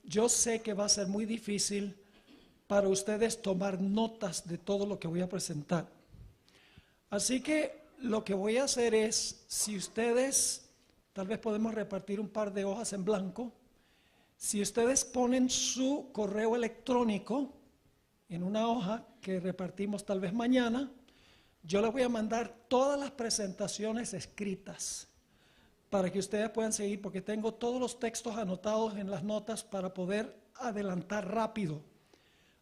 Yo sé que va a ser muy difícil para ustedes tomar notas de todo lo que voy a presentar. Así que lo que voy a hacer es, si ustedes, tal vez podemos repartir un par de hojas en blanco, si ustedes ponen su correo electrónico en una hoja que repartimos tal vez mañana, yo les voy a mandar todas las presentaciones escritas para que ustedes puedan seguir, porque tengo todos los textos anotados en las notas para poder adelantar rápido.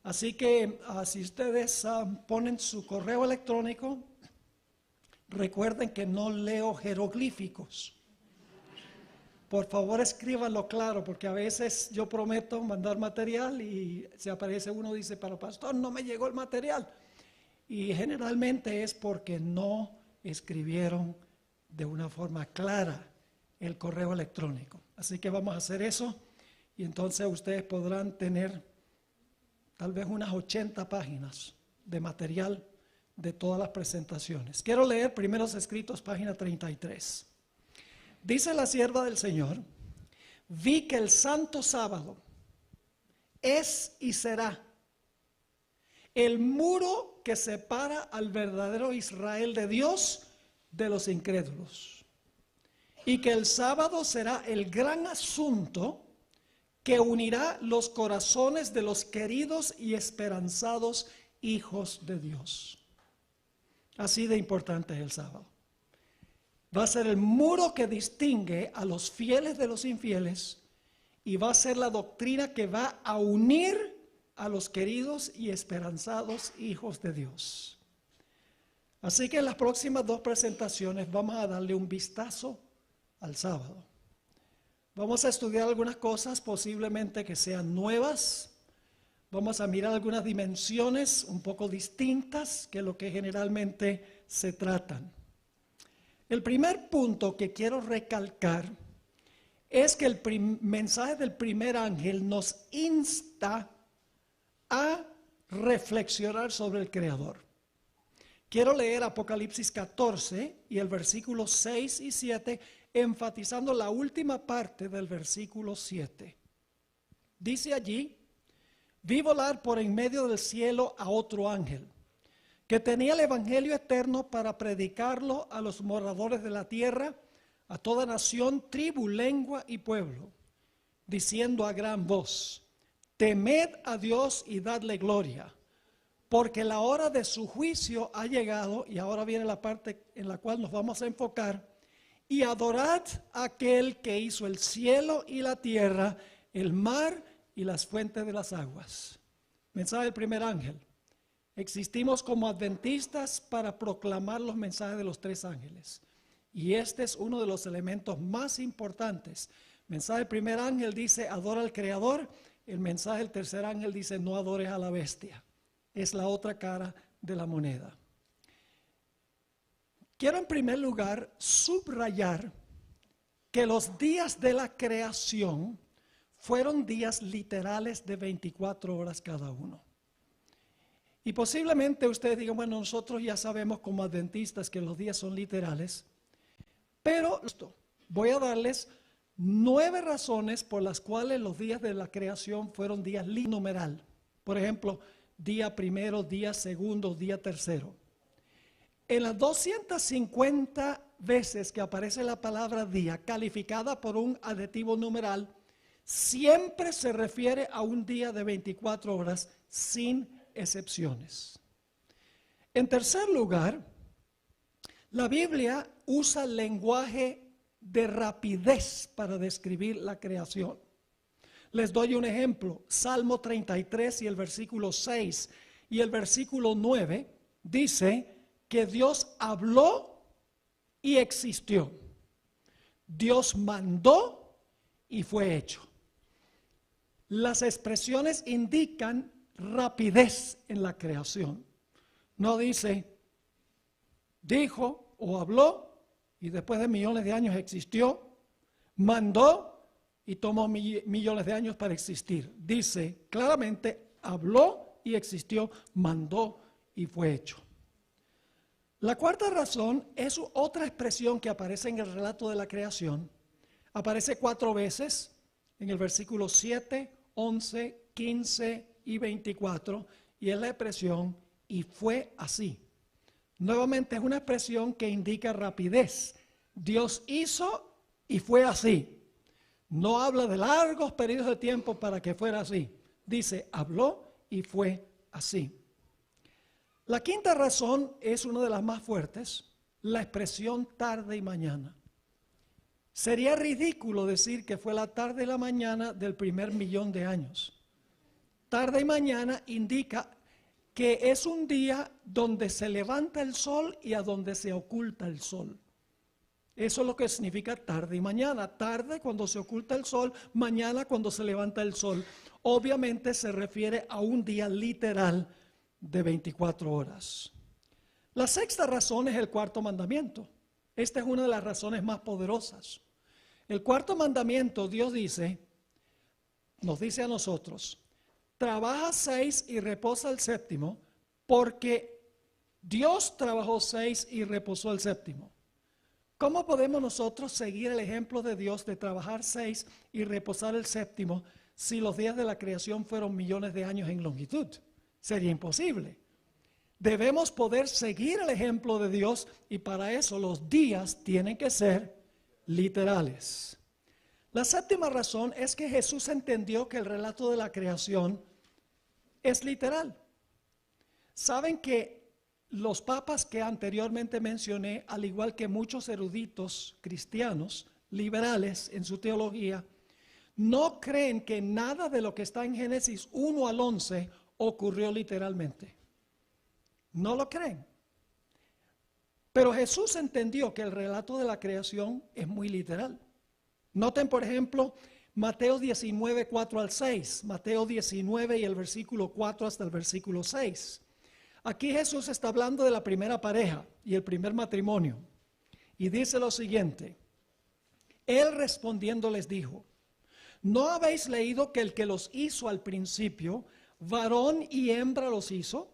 Así que si ustedes ponen su correo electrónico, recuerden que no leo jeroglíficos. Por favor, escríbanlo claro, porque a veces yo prometo mandar material y se aparece uno y dice, pero pastor, no me llegó el material. Y generalmente es porque no escribieron de una forma clara el correo electrónico. Así que vamos a hacer eso y entonces ustedes podrán tener tal vez unas 80 páginas de material de todas las presentaciones. Quiero leer Primeros Escritos, página 33. Dice la sierva del Señor: vi que el santo sábado es y será el muro que separa al verdadero Israel de Dios de los incrédulos, y que el sábado será el gran asunto que unirá los corazones de los queridos y esperanzados hijos de Dios. Así de importante es el sábado. Va a ser el muro que distingue a los fieles de los infieles y va a ser la doctrina que va a unir a los queridos y esperanzados hijos de Dios. Así que en las próximas dos presentaciones vamos a darle un vistazo al sábado. Vamos a estudiar algunas cosas posiblemente que sean nuevas. Vamos a mirar algunas dimensiones un poco distintas que lo que generalmente se tratan. El primer punto que quiero recalcar es que el mensaje del primer ángel nos insta a reflexionar sobre el Creador. Quiero leer Apocalipsis 14 y el versículo 6 y 7, enfatizando la última parte del versículo 7. Dice allí: vi volar por en medio del cielo a otro ángel, que tenía el evangelio eterno para predicarlo a los moradores de la tierra, a toda nación, tribu, lengua y pueblo, diciendo a gran voz: temed a Dios y dadle gloria, porque la hora de su juicio ha llegado. Y ahora viene la parte en la cual nos vamos a enfocar. Y adorad a aquel que hizo el cielo y la tierra, el mar y las fuentes de las aguas. Mensaje del primer ángel. Existimos como adventistas para proclamar los mensajes de los tres ángeles. Y este es uno de los elementos más importantes. Mensaje del primer ángel dice: adora al Creador. El mensaje del tercer ángel dice: no adores a la bestia. Es la otra cara de la moneda. Quiero en primer lugar subrayar que los días de la creación fueron días literales de 24 horas cada uno. Y posiblemente ustedes digan: bueno, nosotros ya sabemos como adventistas que los días son literales, pero voy a darles 9 razones por las cuales los días de la creación fueron días numeral. Por ejemplo, día primero, día segundo, día tercero. En las 250 veces que aparece la palabra día, calificada por un adjetivo numeral, siempre se refiere a un día de 24 horas, sin excepciones. En tercer lugar, la Biblia usa lenguaje de rapidez para describir la creación. Les doy un ejemplo: Salmo 33 y el versículo 6 y el versículo 9 dice que Dios habló y existió. Dios mandó y fue hecho. Las expresiones indican rapidez en la creación. No dice dijo o habló y después de millones de años existió, mandó y tomó millones de años para existir. Dice claramente: habló y existió, mandó y fue hecho. La cuarta razón es otra expresión que aparece en el relato de la creación. Aparece 4 veces en el versículo 7, 11, 15 y 24, y es la expresión "y fue así". Nuevamente es una expresión que indica rapidez. Dios hizo y fue así. No habla de largos periodos de tiempo para que fuera así. Dice, habló y fue así. La quinta razón es una de las más fuertes, la expresión tarde y mañana. Sería ridículo decir que fue la tarde y la mañana del primer millón de años. Tarde y mañana indica que es un día donde se levanta el sol y a donde se oculta el sol. Eso es lo que significa tarde y mañana. Tarde cuando se oculta el sol, mañana cuando se levanta el sol. Obviamente se refiere a un día literal de 24 horas. La sexta razón es el cuarto mandamiento. Esta es una de las razones más poderosas. El cuarto mandamiento, Dios nos dice a nosotros, trabaja 6 y reposa el séptimo, porque Dios trabajó 6 y reposó el séptimo. ¿Cómo podemos nosotros seguir el ejemplo de Dios de trabajar 6 y reposar el séptimo si los días de la creación fueron millones de años en longitud? Sería imposible. Debemos poder seguir el ejemplo de Dios y para eso los días tienen que ser literales. La séptima razón es que Jesús entendió que el relato de la creación es literal. Saben que los papas que anteriormente mencioné, al igual que muchos eruditos cristianos liberales en su teología, no creen que nada de lo que está en Génesis 1 al 11 ocurrió literalmente. No lo creen. Pero Jesús entendió que el relato de la creación es muy literal. Noten, por ejemplo, Mateo 19, 4 al 6, Mateo 19 y el versículo 4 hasta el versículo 6. Aquí Jesús está hablando de la primera pareja y el primer matrimonio. Y dice lo siguiente, Él respondiendo les dijo, ¿no habéis leído que el que los hizo al principio, varón y hembra los hizo?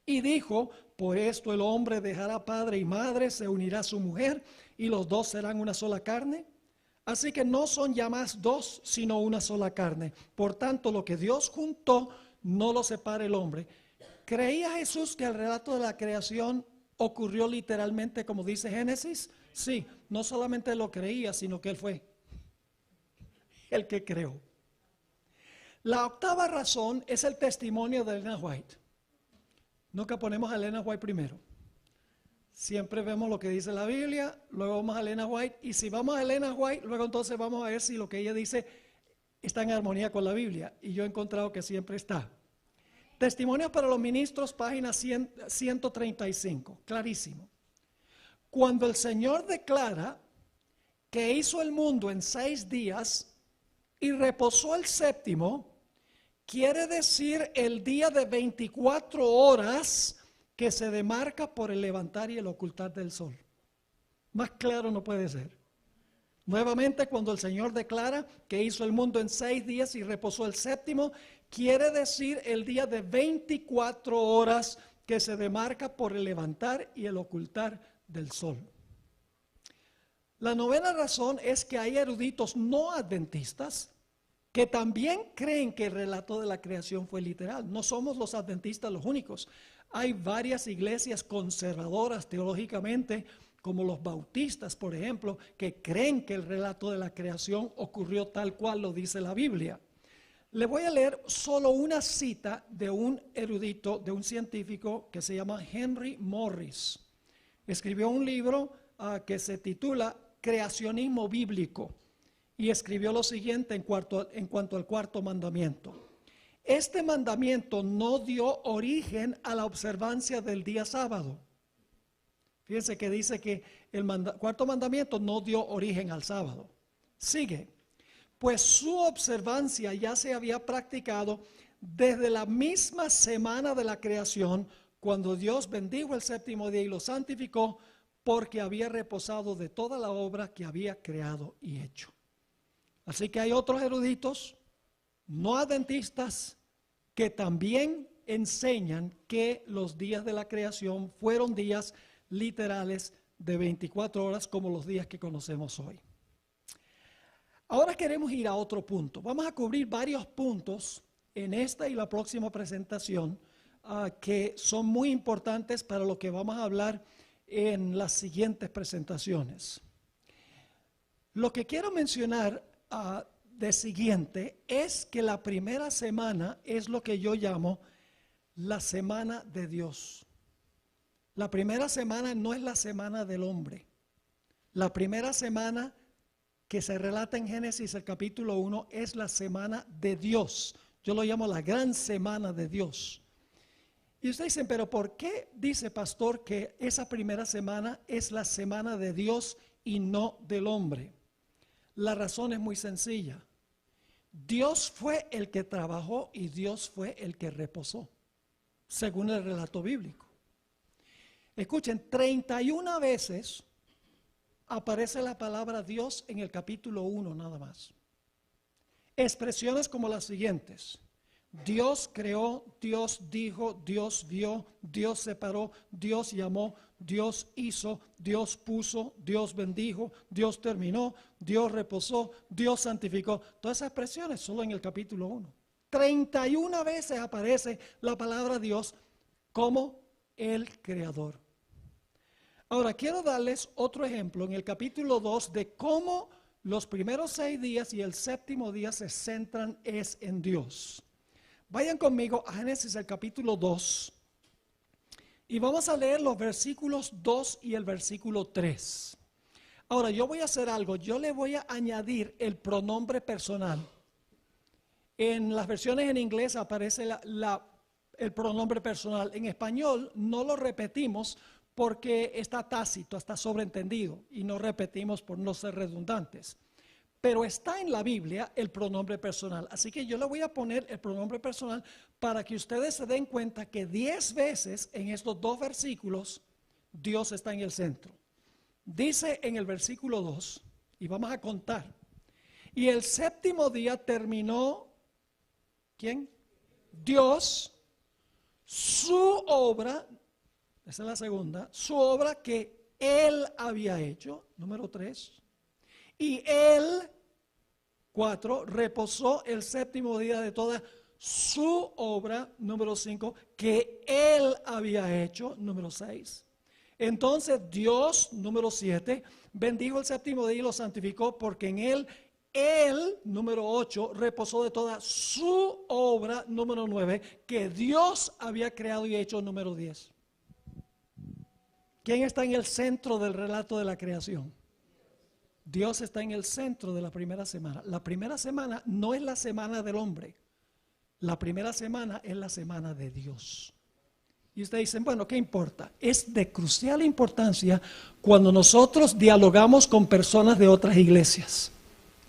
Y dijo, por esto el hombre dejará padre y madre, se unirá a su mujer, y los dos serán una sola carne. Así que no son ya más dos, sino una sola carne. Por tanto, lo que Dios juntó, no lo separe el hombre. ¿Creía Jesús que el relato de la creación ocurrió literalmente como dice Génesis? Sí, no solamente lo creía, sino que Él fue el que creó. La octava razón es el testimonio de Ellen White. Nunca ponemos a Ellen White primero. Siempre vemos lo que dice la Biblia, luego vamos a Ellen White, y si vamos a Ellen White, luego entonces vamos a ver si lo que ella dice está en armonía con la Biblia, y yo he encontrado que siempre está. Testimonios para los ministros, página 135, clarísimo. Cuando el Señor declara que hizo el mundo en 6 días y reposó el séptimo, quiere decir el día de 24 horas que se demarca por el levantar y el ocultar del sol. Más claro no puede ser. Nuevamente, cuando el Señor declara que hizo el mundo en 6 días y reposó el séptimo, quiere decir el día de 24 horas que se demarca por el levantar y el ocultar del sol. La novena razón es que hay eruditos no adventistas que también creen que el relato de la creación fue literal. No somos los adventistas los únicos. Hay varias iglesias conservadoras teológicamente, como los bautistas, por ejemplo, que creen que el relato de la creación ocurrió tal cual lo dice la Biblia. Le voy a leer solo una cita de un erudito, de un científico que se llama Henry Morris. Escribió un libro que se titula Creacionismo Bíblico y escribió lo siguiente en cuanto al cuarto mandamiento. Este mandamiento no dio origen a la observancia del día sábado. Fíjense que dice que el cuarto mandamiento no dio origen al sábado. Sigue. Pues su observancia ya se había practicado desde la misma semana de la creación, cuando Dios bendijo el séptimo día y lo santificó, porque había reposado de toda la obra que había creado y hecho. Así que hay otros eruditos no adventistas que también enseñan que los días de la creación fueron días literales de 24 horas como los días que conocemos hoy. Ahora queremos ir a otro punto. Vamos a cubrir varios puntos en esta y la próxima presentación que son muy importantes para lo que vamos a hablar en las siguientes presentaciones. Lo que quiero mencionar de siguiente es que la primera semana es lo que yo llamo la semana de Dios. La primera semana no es la semana del hombre. La primera semana que se relata en Génesis, el capítulo 1, es la semana de Dios. Yo lo llamo la gran semana de Dios. Y ustedes dicen, pero ¿por qué dice pastor que esa primera semana es la semana de Dios y no del hombre? La razón es muy sencilla. Dios fue el que trabajó y Dios fue el que reposó, según el relato bíblico. Escuchen, 31 veces aparece la palabra Dios en el capítulo 1 nada más. Expresiones como las siguientes: Dios creó, Dios dijo, Dios vio, Dios separó, Dios llamó, Dios hizo, Dios puso, Dios bendijo, Dios terminó, Dios reposó, Dios santificó. Todas esas expresiones solo en el capítulo 1. 31 veces aparece la palabra Dios como el creador. Ahora quiero darles otro ejemplo en el capítulo 2 de cómo los primeros 6 días y el séptimo día se centran en Dios. Vayan conmigo a Génesis el capítulo 2 y vamos a leer los versículos 2 y el versículo 3. Ahora yo voy a hacer algo, yo le voy a añadir el pronombre personal. En las versiones en inglés aparece el pronombre personal. En español no lo repetimos porque está tácito, está sobreentendido y no repetimos por no ser redundantes. Pero está en la Biblia el pronombre personal. Así que yo le voy a poner el pronombre personal para que ustedes se den cuenta que 10 veces en estos 2 versículos Dios está en el centro. Dice en el versículo 2, y vamos a contar, y el séptimo día terminó, ¿quién? Dios, su obra. Esa es la segunda, su obra que Él había hecho, número 3. Y Él, 4, reposó el séptimo día de toda su obra, número 5, que Él había hecho, número 6. Entonces Dios, número 7, bendijo el séptimo día y lo santificó porque en Él, número 8, reposó de toda su obra, número 9, que Dios había creado y hecho, número 10. ¿Quién está en el centro del relato de la creación? Dios está en el centro de la primera semana. La primera semana no es la semana del hombre. La primera semana es la semana de Dios. Y ustedes dicen, bueno, ¿qué importa? Es de crucial importancia cuando nosotros dialogamos con personas de otras iglesias.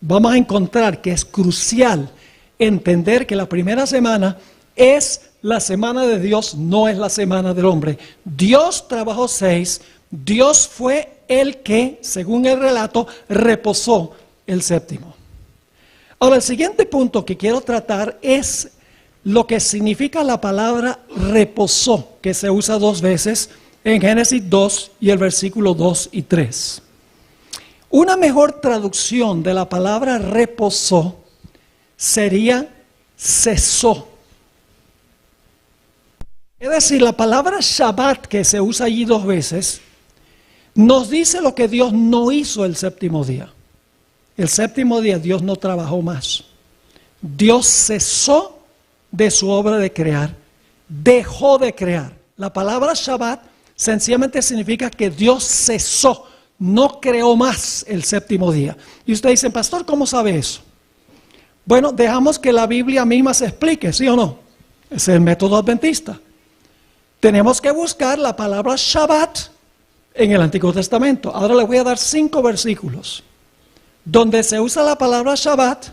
Vamos a encontrar que es crucial entender que la primera semana es la semana de Dios, no es la semana del hombre. Dios trabajó 6, Dios fue el que, según el relato, reposó el séptimo. Ahora, el siguiente punto que quiero tratar es lo que significa la palabra reposó, que se usa 2 veces en Génesis 2 y el versículo 2 y 3. Una mejor traducción de la palabra reposó sería cesó. Es decir, la palabra Shabbat, que se usa allí 2 veces, nos dice lo que Dios no hizo el séptimo día. El séptimo día Dios no trabajó más. Dios cesó de su obra de crear, dejó de crear. La palabra Shabbat sencillamente significa que Dios cesó, no creó más el séptimo día. Y ustedes dicen, pastor, ¿cómo sabe eso? Bueno, dejamos que la Biblia misma se explique, ¿sí o no? Es el método adventista. Tenemos que buscar la palabra Shabbat en el Antiguo Testamento. Ahora les voy a dar 5 versículos donde se usa la palabra Shabbat,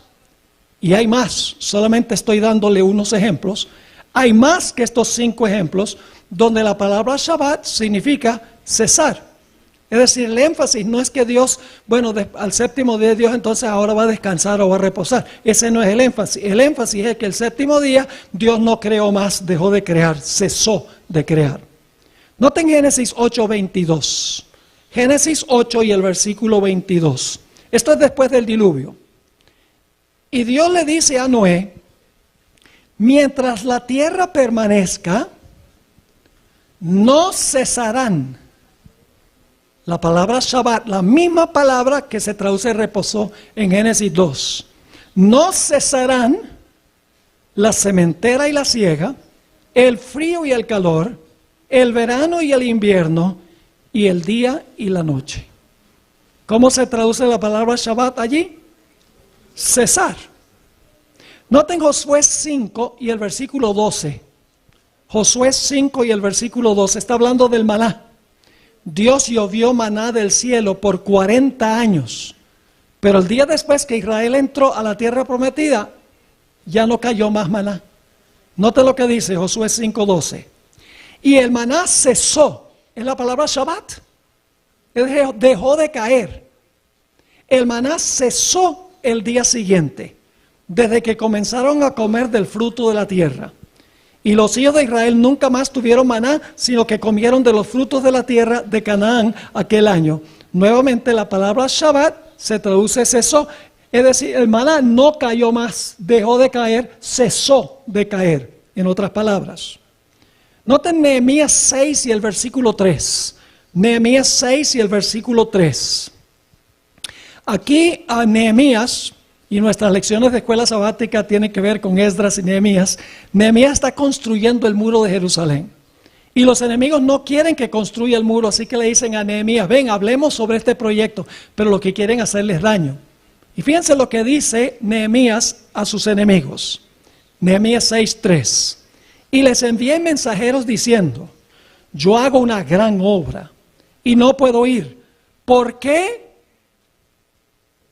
y hay más, solamente estoy dándole unos ejemplos. Hay más que estos 5 ejemplos donde la palabra Shabbat significa cesar. Es decir, el énfasis no es que Dios, bueno, al séptimo día Dios entonces ahora va a descansar o va a reposar. Ese no es el énfasis. El énfasis es que el séptimo día Dios no creó más, dejó de crear, cesó de crear. Noten Génesis 8:22. Génesis 8 y el versículo 22. Esto es después del diluvio. Y Dios le dice a Noé, mientras la tierra permanezca, no cesarán. La palabra Shabbat, la misma palabra que se traduce reposo en Génesis 2. No cesarán la sementera y la siega, el frío y el calor, el verano y el invierno, y el día y la noche. ¿Cómo se traduce la palabra Shabbat allí? Cesar. Noten Josué 5 y el versículo 12. Josué 5 y el versículo 12 está hablando del maná. Dios llovió maná del cielo por 40 años. Pero el día después que Israel entró a la tierra prometida, ya no cayó más maná. Note lo que dice Josué 5:12. Y el maná cesó. Es la palabra Shabbat. Dejó de caer. El maná cesó el día siguiente, desde que comenzaron a comer del fruto de la tierra. Y los hijos de Israel nunca más tuvieron maná, sino que comieron de los frutos de la tierra de Canaán aquel año. Nuevamente la palabra Shabbat se traduce cesó. Es decir, el maná no cayó más, dejó de caer, cesó de caer, en otras palabras. Noten Nehemías 6 y el versículo 3. Nehemías 6 y el versículo 3. Aquí a Nehemías, y nuestras lecciones de escuela sabática tienen que ver con Esdras y Nehemías. Nehemías está construyendo el muro de Jerusalén. Y los enemigos no quieren que construya el muro, así que le dicen a Nehemías, ven, hablemos sobre este proyecto, pero lo que quieren es hacerles daño. Y fíjense lo que dice Nehemías a sus enemigos. Nehemías 6:3. Y les envié mensajeros diciendo, yo hago una gran obra y no puedo ir. ¿Por qué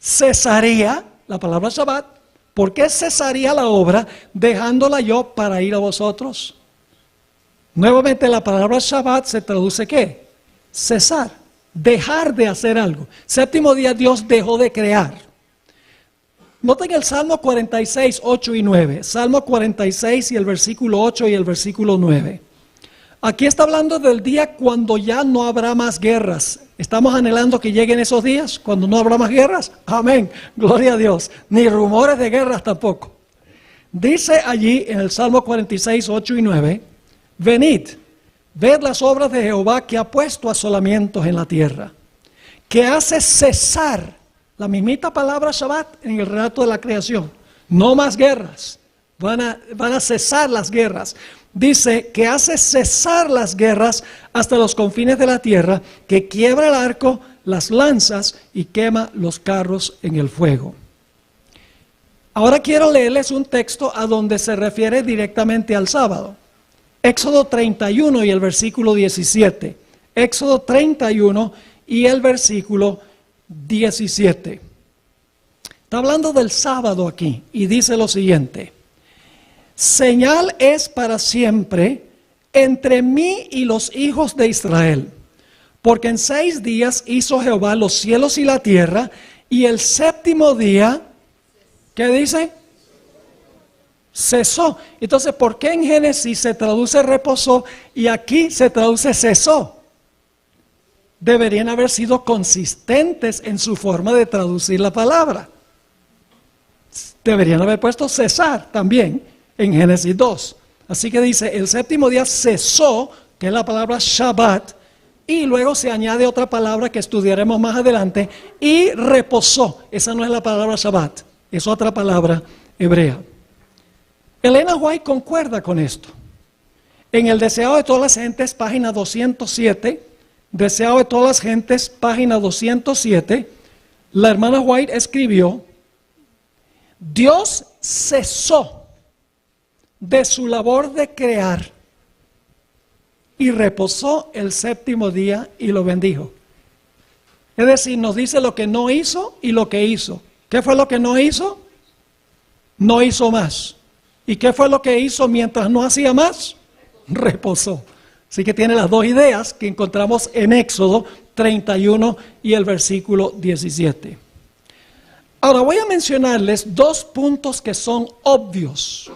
cesaría la palabra Shabbat? ¿Por qué cesaría la obra dejándola yo para ir a vosotros? Nuevamente la palabra Shabbat se traduce ¿qué? Cesar, dejar de hacer algo. Séptimo día Dios dejó de crear. Noten el Salmo 46, 8 y 9. Salmo 46 y el versículo 8 y el versículo 9. Aquí está hablando del día cuando ya no habrá más guerras. ¿Estamos anhelando que lleguen esos días cuando no habrá más guerras? Amén, gloria a Dios. Ni rumores de guerras tampoco. Dice allí en el Salmo 46, 8 y 9, venid, ved las obras de Jehová que ha puesto asolamientos en la tierra, que hace cesar, la mismita palabra Shabbat en el relato de la creación, no más guerras, van a cesar las guerras. Dice que hace cesar las guerras hasta los confines de la tierra, que quiebra el arco, las lanzas y quema los carros en el fuego. Ahora quiero leerles un texto a donde se refiere directamente al sábado. Éxodo 31 y el versículo 17. Éxodo 31 y el versículo 17. Está hablando del sábado aquí y dice lo siguiente. Señal es para siempre entre mí y los hijos de Israel, porque en 6 días hizo Jehová los cielos y la tierra, y el séptimo día, ¿qué dice? Cesó. Entonces, ¿por qué en Génesis se traduce reposó y aquí se traduce cesó? Deberían haber sido consistentes en su forma de traducir la palabra. Deberían haber puesto cesar también en Génesis 2. Así que dice, el séptimo día cesó, que es la palabra Shabbat, y luego se añade otra palabra que estudiaremos más adelante, y reposó. Esa no es la palabra Shabbat, es otra palabra hebrea. Elena White concuerda con esto. En el Deseado de todas las gentes, página 207, Deseado de todas las gentes, página 207, la hermana White escribió, Dios cesó de su labor de crear y reposó el séptimo día y lo bendijo. Es decir, nos dice lo que no hizo y lo que hizo. ¿Qué fue lo que no hizo? No hizo más. ¿Y qué fue lo que hizo mientras no hacía más? Reposó. Así que tiene las dos ideas que encontramos en Éxodo 31 y el versículo 17. Ahora voy a mencionarles 2 puntos que son obvios.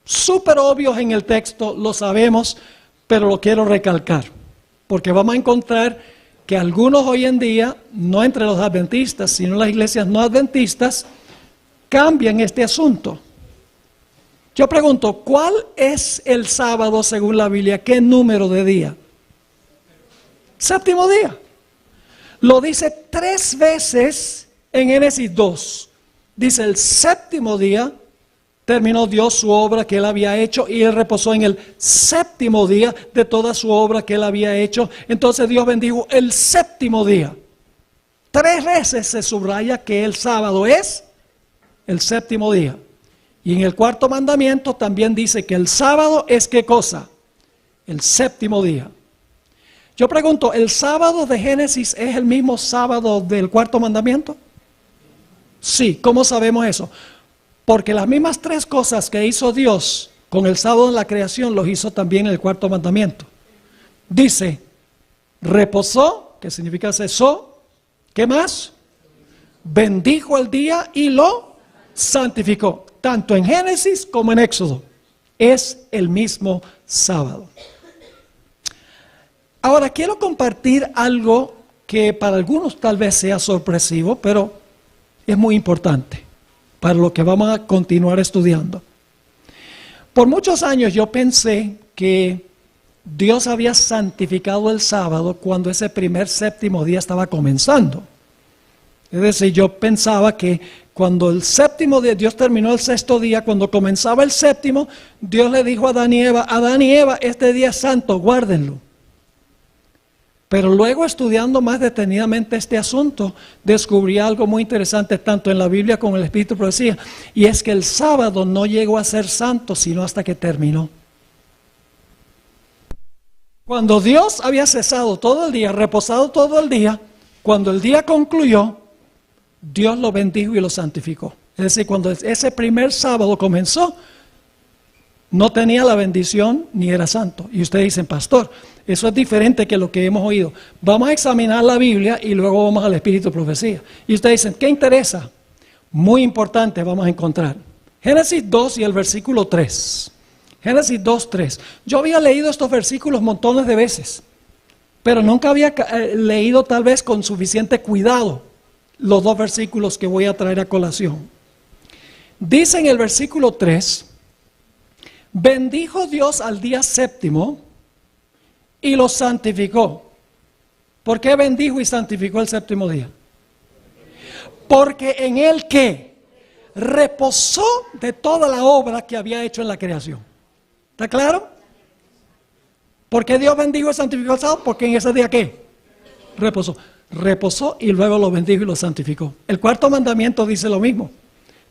Súper obvios en el texto, lo sabemos, pero lo quiero recalcar. Porque vamos a encontrar que algunos hoy en día, no entre los adventistas, sino las iglesias no adventistas, cambian este asunto. Yo pregunto, ¿cuál es el sábado según la Biblia? ¿Qué número de día? Séptimo día. Lo dice 3 veces en Génesis 2. Dice, el séptimo día terminó Dios su obra que Él había hecho y Él reposó en el séptimo día de toda su obra que Él había hecho. Entonces Dios bendijo el séptimo día. 3 veces se subraya que el sábado es el séptimo día. Y en el 4º mandamiento también dice que el sábado es ¿qué cosa? El séptimo día. Yo pregunto, ¿el sábado de Génesis es el mismo sábado del 4º mandamiento? Sí, ¿cómo sabemos eso? Porque las mismas 3 cosas que hizo Dios con el sábado en la creación, los hizo también en el 4º mandamiento. Dice, reposó, que significa cesó, ¿qué más? Bendijo el día y lo santificó. Tanto en Génesis como en Éxodo. Es el mismo sábado. Ahora quiero compartir algo que para algunos tal vez sea sorpresivo, pero es muy importante para lo que vamos a continuar estudiando. Por muchos años yo pensé que Dios había santificado el sábado cuando ese primer séptimo día estaba comenzando. Es decir, yo pensaba que cuando el séptimo día, Dios terminó el 6º día, cuando comenzaba el séptimo, Dios le dijo a Adán y Eva, este día es santo, guárdenlo. Pero luego estudiando más detenidamente este asunto, descubrí algo muy interesante tanto en la Biblia como en el Espíritu de Profecía, y es que el sábado no llegó a ser santo sino hasta que terminó. Cuando Dios había cesado todo el día, reposado todo el día, cuando el día concluyó, Dios lo bendijo y lo santificó. Es decir, cuando ese primer sábado comenzó, no tenía la bendición ni era santo. Y ustedes dicen, pastor, eso es diferente que lo que hemos oído. Vamos a examinar la Biblia y luego vamos al Espíritu de Profecía. Y ustedes dicen, ¿qué interesa? Muy importante vamos a encontrar. Génesis 2 y el versículo 3. Génesis 2, 3. Yo había leído estos versículos montones de veces, pero nunca había leído tal vez con suficiente cuidado los 2 versículos que voy a traer a colación. Dice en el versículo 3, bendijo Dios al día séptimo y lo santificó. ¿Por qué bendijo y santificó el séptimo día? Porque en él ¿qué? Reposó de toda la obra que había hecho en la creación. ¿Está claro? ¿Por qué Dios bendijo y santificó el sábado? Porque en ese día ¿qué? Reposó. Reposó y luego lo bendijo y lo santificó. El 4º mandamiento dice lo mismo.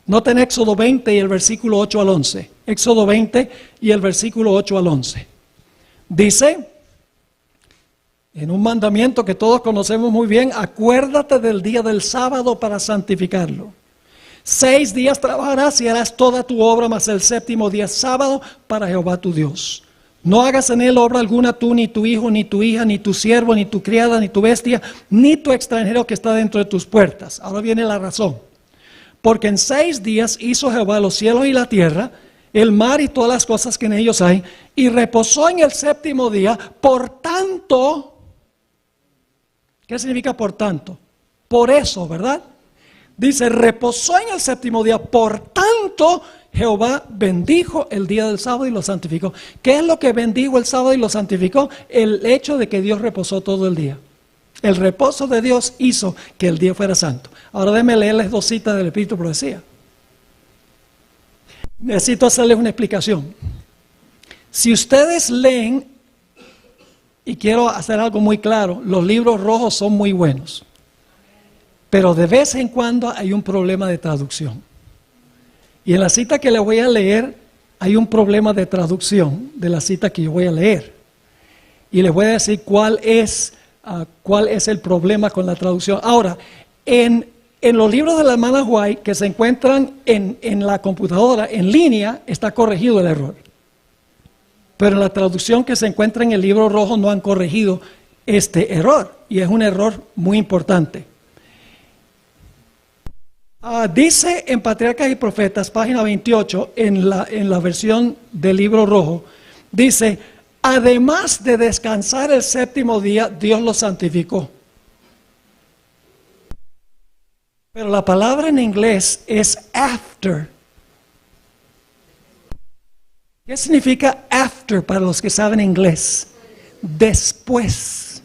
Noten Éxodo 20 y el versículo 8 al 11. Éxodo 20 y el versículo 8 al 11. Dice, en un mandamiento que todos conocemos muy bien, acuérdate del día del sábado para santificarlo. 6 días trabajarás y harás toda tu obra, mas el séptimo día sábado para Jehová tu Dios. No hagas en él obra alguna tú, ni tu hijo, ni tu hija, ni tu siervo, ni tu criada, ni tu bestia, ni tu extranjero que está dentro de tus puertas. Ahora viene la razón. Porque en 6 días hizo Jehová los cielos y la tierra, el mar y todas las cosas que en ellos hay, y reposó en el séptimo día. Por tanto, ¿qué significa por tanto? Por eso, ¿verdad? Dice, reposó en el séptimo día, por tanto, Jehová bendijo el día del sábado y lo santificó. ¿Qué es lo que bendijo el sábado y lo santificó? El hecho de que Dios reposó todo el día. El reposo de Dios hizo que el día fuera santo. Ahora déjenme leerles 2 citas del Espíritu de Profecía. Necesito hacerles una explicación. Si ustedes leen, y quiero hacer algo muy claro, los libros rojos son muy buenos. Pero de vez en cuando hay un problema de traducción. Y en la cita que les voy a leer, hay un problema de traducción de la cita que yo voy a leer. Y les voy a decir cuál es el problema con la traducción. Ahora, en los libros de la hermana White que se encuentran en la computadora, en línea, está corregido el error. Pero en la traducción que se encuentra en el libro rojo no han corregido este error. Y es un error muy importante. Dice en Patriarcas y Profetas, página 28, en la versión del libro rojo, dice, además de descansar el séptimo día, Dios lo santificó. Pero la palabra en inglés es after. ¿Qué significa after para los que saben inglés? Después.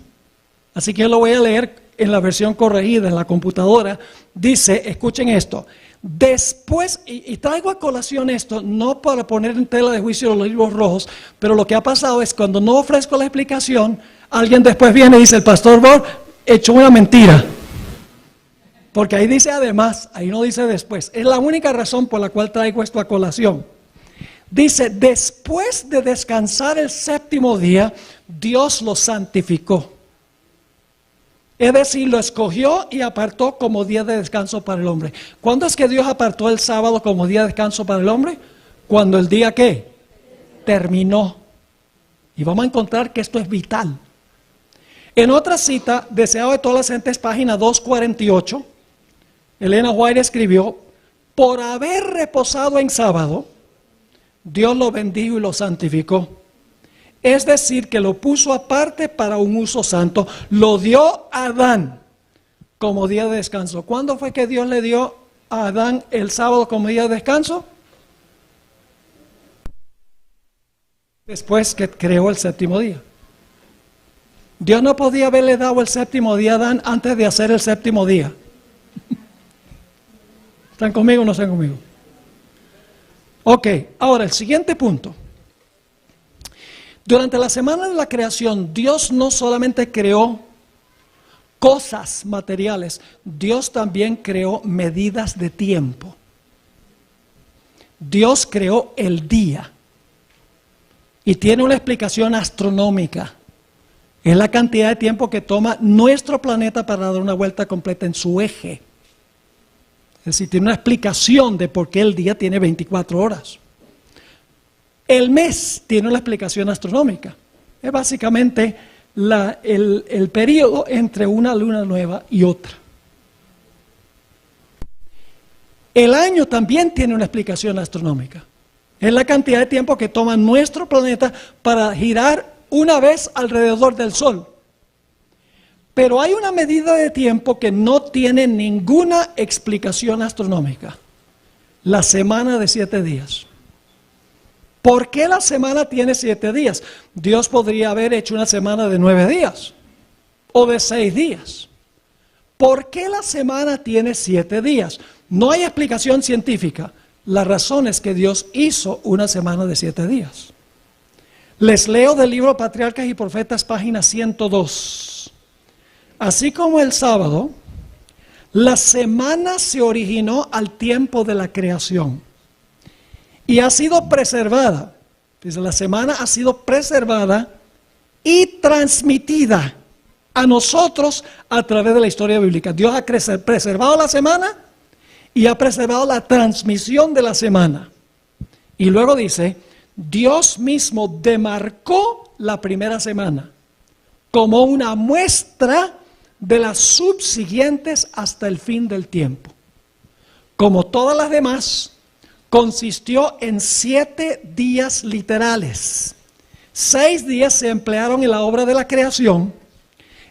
Así que yo lo voy a leer en la versión corregida en la computadora. Dice, escuchen esto. Después, y traigo a colación esto, no para poner en tela de juicio los libros rojos, pero lo que ha pasado es cuando no ofrezco la explicación, alguien después viene y dice, el pastor Bohr echó una mentira. Porque ahí dice además, ahí no dice después. Es la única razón por la cual traigo esto a colación. Dice, después de descansar el séptimo día, Dios lo santificó. Es decir, lo escogió y apartó como día de descanso para el hombre. ¿Cuándo es que Dios apartó el sábado como día de descanso para el hombre? Cuando el día ¿qué? Terminó. Y vamos a encontrar que esto es vital. En otra cita, deseado de todas las gentes, página 248, Elena White escribió, por haber reposado en sábado, Dios lo bendijo y lo santificó. Es decir, que lo puso aparte para un uso santo. Lo dio a Adán como día de descanso. ¿Cuándo fue que Dios le dio a Adán el sábado como día de descanso? Después que creó el séptimo día. Dios no podía haberle dado el séptimo día a Adán antes de hacer el séptimo día. ¿Están conmigo o no están conmigo? Ok, ahora el siguiente punto. Durante la semana de la creación, Dios no solamente creó cosas materiales, Dios también creó medidas de tiempo. Dios creó el día y tiene una explicación astronómica. Es la cantidad de tiempo que toma nuestro planeta para dar una vuelta completa en su eje. Es decir, tiene una explicación de por qué el día tiene 24 horas. El mes tiene una explicación astronómica. Es básicamente el periodo entre una luna nueva y otra. El año también tiene una explicación astronómica. Es la cantidad de tiempo que toma nuestro planeta para girar una vez alrededor del Sol. Pero hay una medida de tiempo que no tiene ninguna explicación astronómica. La semana de 7 días. ¿Por qué la semana tiene 7 días? Dios podría haber hecho una semana de 9 días o de 6 días. ¿Por qué la semana tiene 7 días? No hay explicación científica. La razón es que Dios hizo una semana de 7 días. Les leo del libro Patriarcas y Profetas, página 102. Así como el sábado, la semana se originó al tiempo de la creación. Y ha sido preservada. Dice, la semana ha sido preservada y transmitida a nosotros a través de la historia bíblica. Dios ha preservado la semana y ha preservado la transmisión de la semana. Y luego dice, Dios mismo demarcó la primera semana como una muestra de las subsiguientes hasta el fin del tiempo. Como todas las demás, consistió en 7 días literales. 6 días se emplearon en la obra de la creación.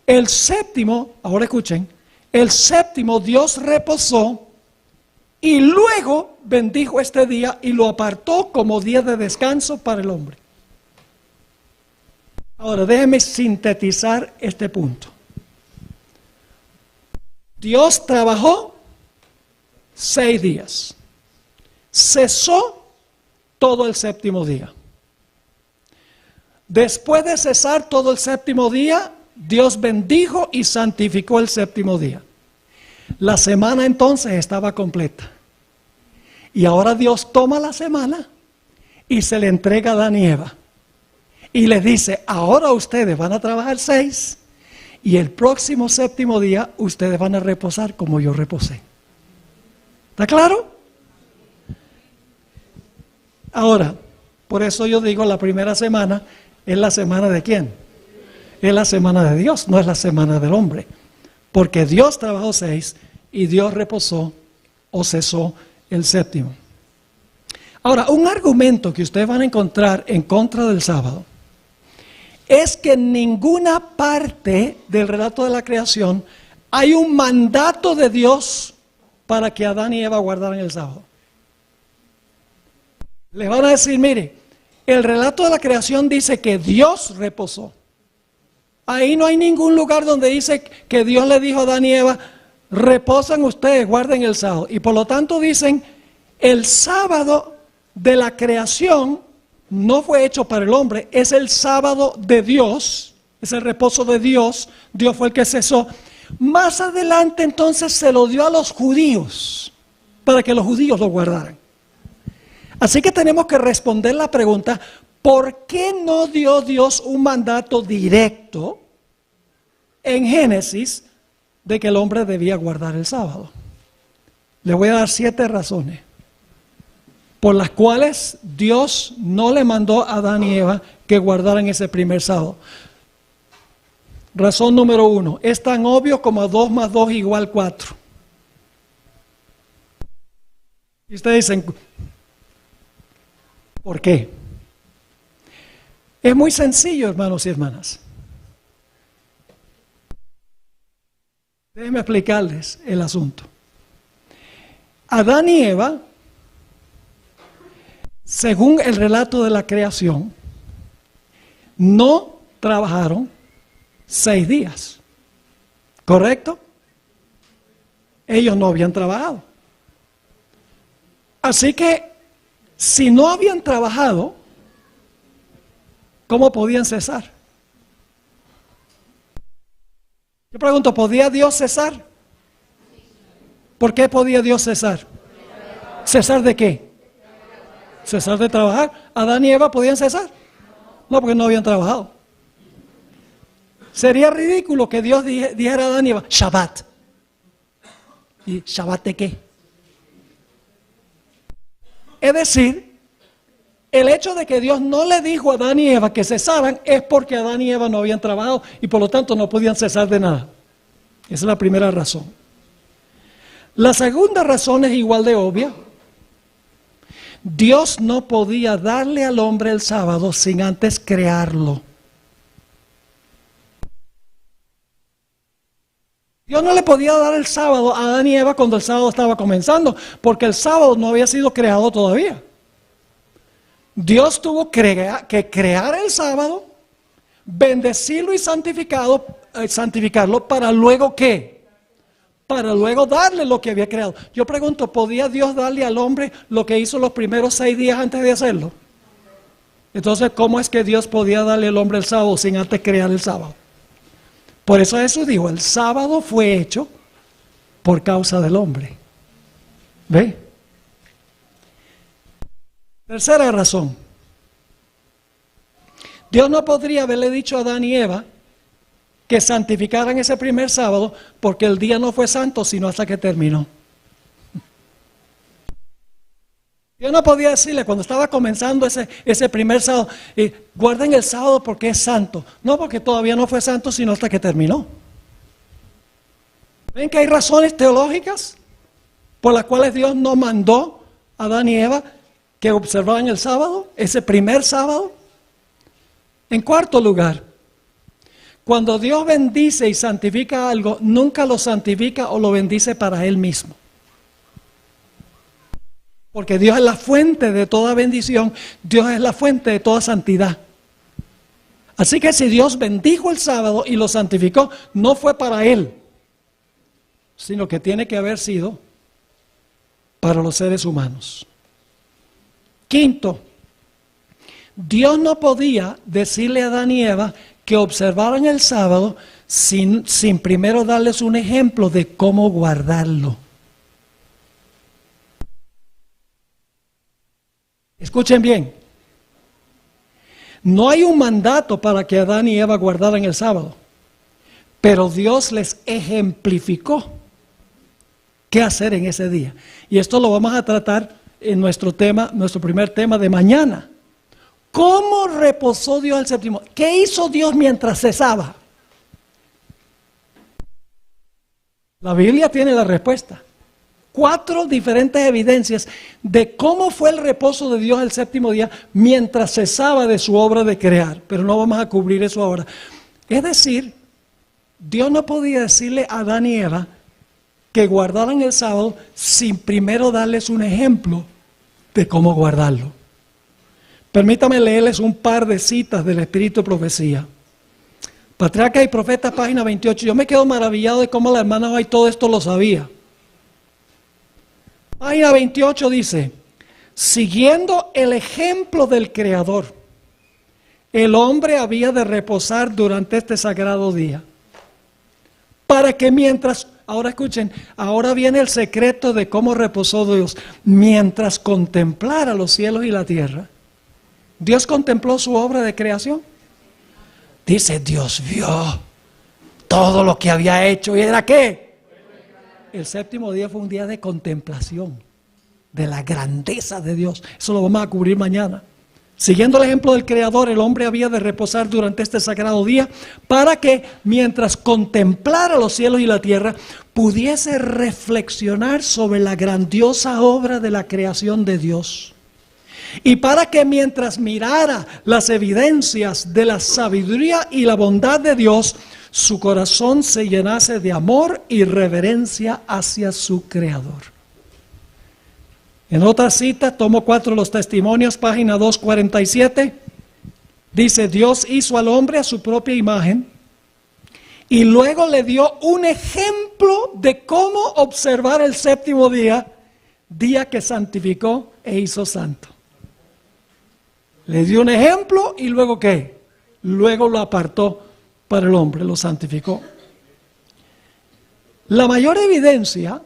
El séptimo, ahora escuchen, el séptimo Dios reposó y luego bendijo este día y lo apartó como día de descanso para el hombre. Ahora déjenme sintetizar este punto. Dios trabajó 6 días. Cesó todo el séptimo día. Después de cesar todo el séptimo día, Dios bendijo y santificó el séptimo día. La semana entonces estaba completa. Y ahora Dios toma la semana y se le entrega a Adán y Eva. Y les dice, ahora ustedes van a trabajar 6 y el próximo séptimo día ustedes van a reposar como yo reposé. ¿Está claro? Ahora, por eso yo digo la primera semana es la semana de ¿quién? Es la semana de Dios, no es la semana del hombre. Porque Dios trabajó 6 y Dios reposó o cesó el séptimo. Ahora, un argumento que ustedes van a encontrar en contra del sábado es que en ninguna parte del relato de la creación hay un mandato de Dios para que Adán y Eva guardaran el sábado? Le van a decir, mire, el relato de la creación dice que Dios reposó. Ahí no hay ningún lugar donde dice que Dios le dijo a Adán y Eva, reposan ustedes, guarden el sábado. Y por lo tanto dicen, el sábado de la creación no fue hecho para el hombre, es el sábado de Dios, es el reposo de Dios, Dios fue el que cesó. Más adelante entonces se lo dio a los judíos, para que los judíos lo guardaran. Así que tenemos que responder la pregunta, ¿por qué no dio Dios un mandato directo en Génesis de que el hombre debía guardar el sábado? Le voy a dar 7 razones por las cuales Dios no le mandó a Adán y Eva que guardaran ese primer sábado. Razón número 1, es tan obvio como 2 más 2 igual 4. Y ustedes dicen, ¿por qué? Es muy sencillo, hermanos y hermanas. Déjenme explicarles el asunto. Adán y Eva, según el relato de la creación, no trabajaron 6 días. ¿Correcto? Ellos no habían trabajado. Así que, si no habían trabajado, ¿cómo podían cesar? Yo pregunto, ¿podía Dios cesar? ¿Por qué podía Dios cesar? ¿Cesar de qué? ¿Cesar de trabajar? ¿Adán y Eva podían cesar? No, porque no habían trabajado. Sería ridículo que Dios dijera a Adán y Eva, Shabbat. ¿Y Shabbat de qué? Es decir, el hecho de que Dios no le dijo a Adán y Eva que cesaran es porque Adán y Eva no habían trabajado y por lo tanto no podían cesar de nada. Esa es la primera razón. La segunda razón es igual de obvia. Dios no podía darle al hombre el sábado sin antes crearlo. Dios no le podía dar el sábado a Adán y Eva cuando el sábado estaba comenzando, porque el sábado no había sido creado todavía. Dios tuvo que crear el sábado, bendecirlo y santificarlo para luego ¿qué? Para luego darle lo que había creado. Yo pregunto, ¿podía Dios darle al hombre lo que hizo los primeros 6 días antes de hacerlo? Entonces, ¿cómo es que Dios podía darle al hombre el sábado sin antes crear el sábado? Por eso Jesús dijo, el sábado fue hecho por causa del hombre. ¿Ve? Tercera razón. Dios no podría haberle dicho a Adán y Eva que santificaran ese primer sábado porque el día no fue santo sino hasta que terminó. Dios no podía decirle cuando estaba comenzando ese primer sábado, guarden el sábado porque es santo. No, porque todavía no fue santo sino hasta que terminó. ¿Ven que hay razones teológicas por las cuales Dios no mandó a Adán y Eva que observaran el sábado, ese primer sábado? En cuarto lugar, cuando Dios bendice y santifica algo, nunca lo santifica o lo bendice para Él mismo. Porque Dios es la fuente de toda bendición, Dios es la fuente de toda santidad. Así que si Dios bendijo el sábado y lo santificó, no fue para Él, sino que tiene que haber sido para los seres humanos. Quinto, Dios no podía decirle a Adán y Eva que observaran el sábado sin primero darles un ejemplo de cómo guardarlo. Escuchen bien, no hay un mandato para que Adán y Eva guardaran el sábado, pero Dios les ejemplificó qué hacer en ese día. Y esto lo vamos a tratar en nuestro primer tema de mañana. ¿Cómo reposó Dios el séptimo? ¿Qué hizo Dios mientras cesaba? La Biblia tiene la respuesta. 4 diferentes evidencias de cómo fue el reposo de Dios el séptimo día mientras cesaba de su obra de crear. Pero no vamos a cubrir eso ahora. Es decir, Dios no podía decirle a Adán y Eva que guardaran el sábado sin primero darles un ejemplo de cómo guardarlo. Permítame leerles un par de citas del Espíritu de Profecía. Patriarca y Profeta, página 28. Yo me quedo maravillado de cómo la hermana hoy todo esto lo sabía. Página 28 dice: siguiendo el ejemplo del Creador, el hombre había de reposar durante este sagrado día, para que mientras, ahora escuchen, ahora viene el secreto de cómo reposó Dios, mientras contemplara los cielos y la tierra. Dios contempló su obra de creación. Dice, Dios vio todo lo que había hecho, ¿y era qué? El séptimo día fue un día de contemplación de la grandeza de Dios. Eso lo vamos a cubrir mañana. Siguiendo el ejemplo del Creador, el hombre había de reposar durante este sagrado día para que, mientras contemplara los cielos y la tierra, pudiese reflexionar sobre la grandiosa obra de la creación de Dios. Y para que mientras mirara las evidencias de la sabiduría y la bondad de Dios, su corazón se llenase de amor y reverencia hacia su Creador. En otra cita, tomo 4 los testimonios, página 247, dice, Dios hizo al hombre a su propia imagen y luego le dio un ejemplo de cómo observar el séptimo día, día que santificó e hizo santo. Le dio un ejemplo y luego ¿qué? Luego lo apartó para el hombre, lo santificó. La mayor evidencia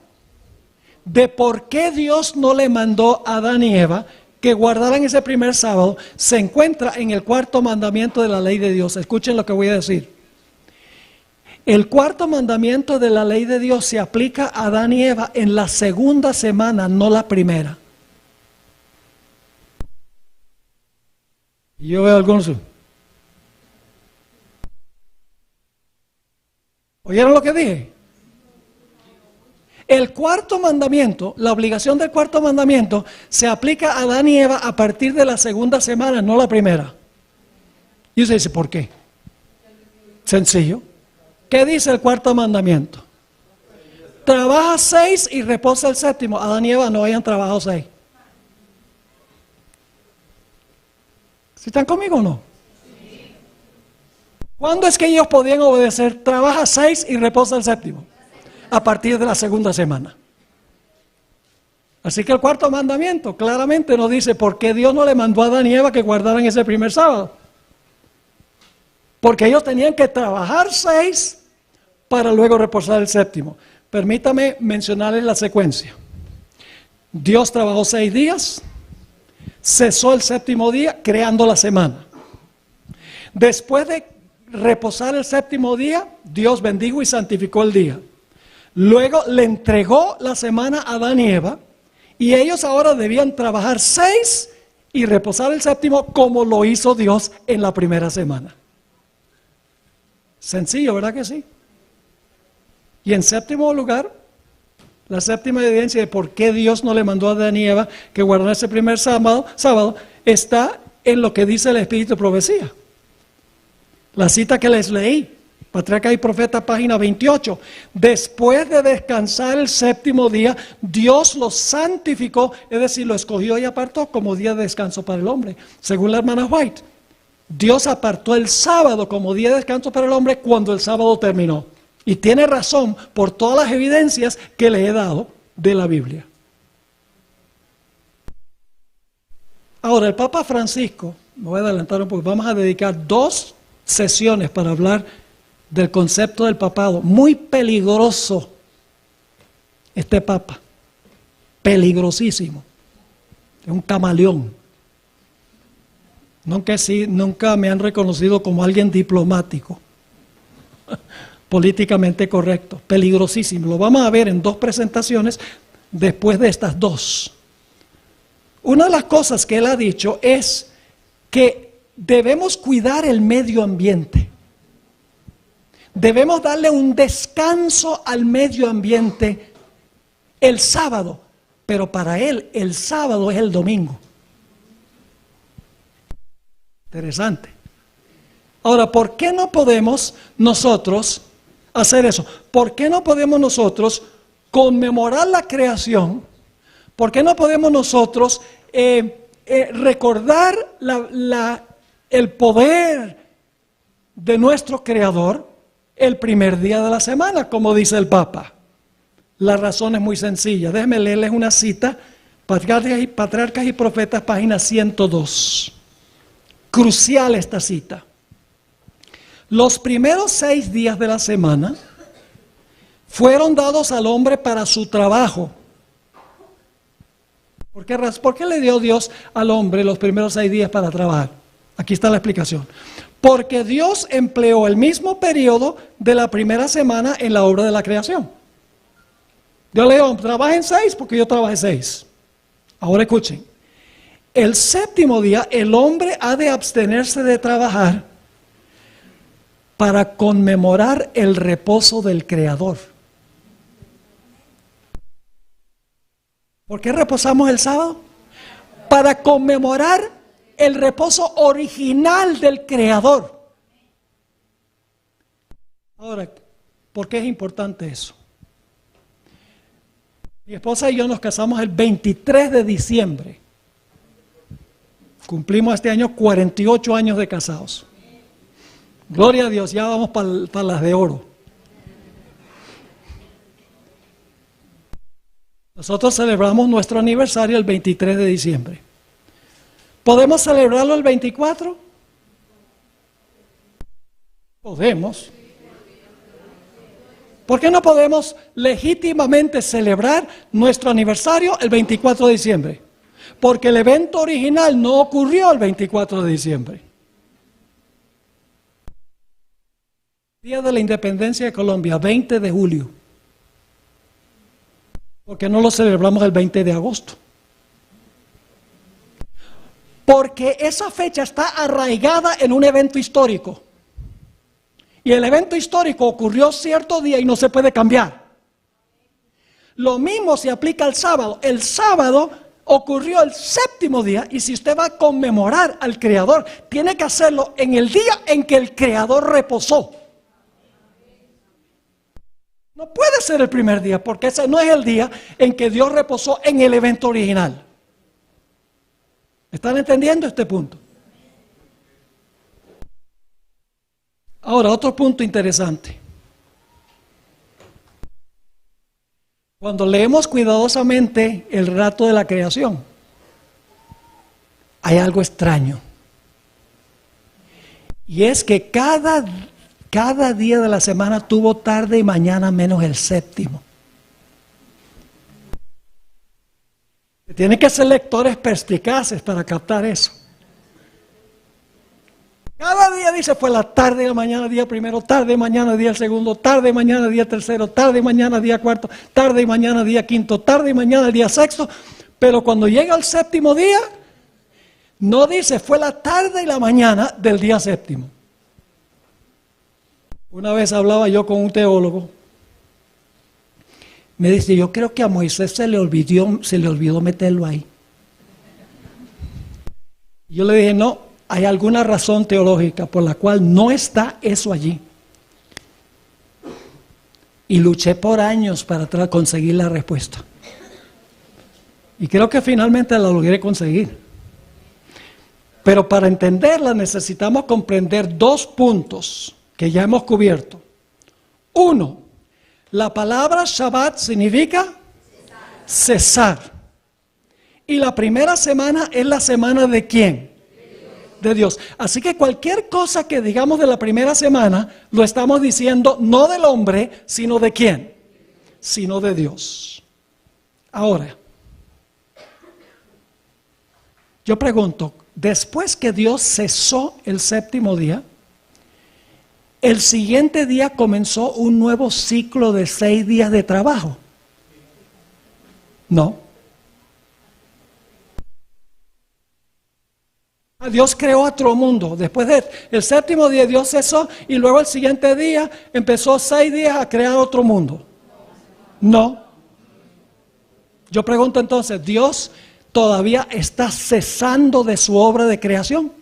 de por qué Dios no le mandó a Adán y Eva que guardaran ese primer sábado se encuentra en el 4º mandamiento de la ley de Dios. Escuchen lo que voy a decir. El 4º mandamiento de la ley de Dios se aplica a Adán y Eva en la segunda semana, no la primera. Y yo veo algunos. ¿Oyeron lo que dije? El 4º mandamiento, la obligación del 4º mandamiento, se aplica a Adán y Eva a partir de la segunda semana, no la primera. Y usted dice, ¿por qué? Sencillo. ¿Qué dice el 4º mandamiento? Trabaja 6 y reposa el séptimo. Adán y Eva no hayan trabajado 6. ¿Sí están conmigo o no? Sí. ¿Cuándo es que ellos podían obedecer? Trabaja 6 y reposa el séptimo. A partir de la segunda semana. Así que el 4º mandamiento claramente nos dice por qué Dios no le mandó a Adán y Eva que guardaran ese primer sábado. Porque ellos tenían que trabajar 6 para luego reposar el séptimo. Permítame mencionarles la secuencia. Dios trabajó 6 días. Cesó el séptimo día creando la semana. Después de reposar el séptimo día, Dios bendijo y santificó el día. Luego le entregó la semana a Adán y Eva y ellos ahora debían trabajar 6 y reposar el séptimo como lo hizo Dios en la primera semana. Sencillo, ¿verdad que sí? Y en séptimo lugar, la séptima evidencia de por qué Dios no le mandó a Adán y Eva que guardaran ese primer sábado está en lo que dice el Espíritu de Profecía. La cita que les leí, Patriarca y Profeta, página 28. Después de descansar el séptimo día, Dios lo santificó, es decir, lo escogió y apartó como día de descanso para el hombre. Según la hermana White, Dios apartó el sábado como día de descanso para el hombre cuando el sábado terminó. Y tiene razón por todas las evidencias que le he dado de la Biblia. Ahora, el Papa Francisco, me voy a adelantar un poco, vamos a dedicar 2 sesiones para hablar del concepto del papado. Muy peligroso este Papa, peligrosísimo, es un camaleón. Nunca me han reconocido como alguien diplomático, políticamente correcto, peligrosísimo. Lo vamos a ver en 2 presentaciones después de estas 2. Una de las cosas que él ha dicho es que debemos cuidar el medio ambiente. Debemos darle un descanso al medio ambiente el sábado, pero para él el sábado es el domingo. Interesante. Ahora, ¿por qué no podemos nosotros hacer eso? ¿Por qué no podemos nosotros conmemorar la creación, ¿por qué no podemos nosotros recordar el poder de nuestro Creador el primer día de la semana, como dice el Papa? La razón es muy sencilla. Déjenme leerles una cita, Patriarcas y Profetas, página 102. Crucial esta cita. Los primeros 6 días de la semana fueron dados al hombre para su trabajo. ¿Por qué le dio Dios al hombre los primeros 6 días para trabajar? Aquí está la explicación. Porque Dios empleó el mismo periodo de la primera semana en la obra de la creación. Dios le dijo, trabajen 6 porque yo trabajé 6. Ahora escuchen. El séptimo día el hombre ha de abstenerse de trabajar para conmemorar el reposo del Creador. ¿Por qué reposamos el sábado? Para conmemorar el reposo original del Creador. Ahora, ¿por qué es importante eso? Mi esposa y yo nos casamos el 23 de diciembre. Cumplimos este año 48 años de casados. Gloria a Dios, ya vamos para las de oro. Nosotros celebramos nuestro aniversario el 23 de diciembre. ¿Podemos celebrarlo el 24? Podemos. ¿Por qué no podemos legítimamente celebrar nuestro aniversario el 24 de diciembre? Porque el evento original no ocurrió el 24 de diciembre. Día de la Independencia de Colombia, 20 de julio. ¿Por qué no lo celebramos el 20 de agosto? Porque esa fecha está arraigada en un evento histórico. Y el evento histórico ocurrió cierto día y no se puede cambiar. Lo mismo se aplica al sábado. El sábado ocurrió el séptimo día y si usted va a conmemorar al Creador, tiene que hacerlo en el día en que el Creador reposó. No puede ser el primer día porque ese no es el día en que Dios reposó en el evento original. ¿Están entendiendo este punto? Ahora, otro punto interesante. Cuando leemos cuidadosamente el relato de la creación, hay algo extraño. Y es que cada día de la semana tuvo tarde y mañana menos el séptimo. Tienen que ser lectores perspicaces para captar eso. Cada día dice fue la tarde, la mañana, día primero, tarde, mañana, día segundo, tarde, mañana, día tercero, tarde, mañana, día cuarto, tarde, mañana, día quinto, tarde, mañana, día sexto. Pero cuando llega el séptimo día, no dice fue la tarde y la mañana del día séptimo. Una vez hablaba yo con un teólogo. Me dice, yo creo que a Moisés se le olvidó meterlo ahí. Yo le dije, no, hay alguna razón teológica por la cual no está eso allí. Y luché por años para conseguir la respuesta. Y creo que finalmente la logré conseguir. Pero para entenderla necesitamos comprender 2 puntos que ya hemos cubierto. 1. La palabra Shabbat significa cesar. Y la primera semana es la semana ¿de quién? De Dios. Así que cualquier cosa que digamos de la primera semana, lo estamos diciendo no del hombre, sino ¿de quién? Sino de Dios. Ahora, yo pregunto, después que Dios cesó el séptimo día, el siguiente día comenzó un nuevo ciclo de 6 días de trabajo. No. Dios creó otro mundo. Después del séptimo día Dios cesó y luego el siguiente día empezó 6 días a crear otro mundo. No. Yo pregunto entonces, ¿Dios todavía está cesando de su obra de creación?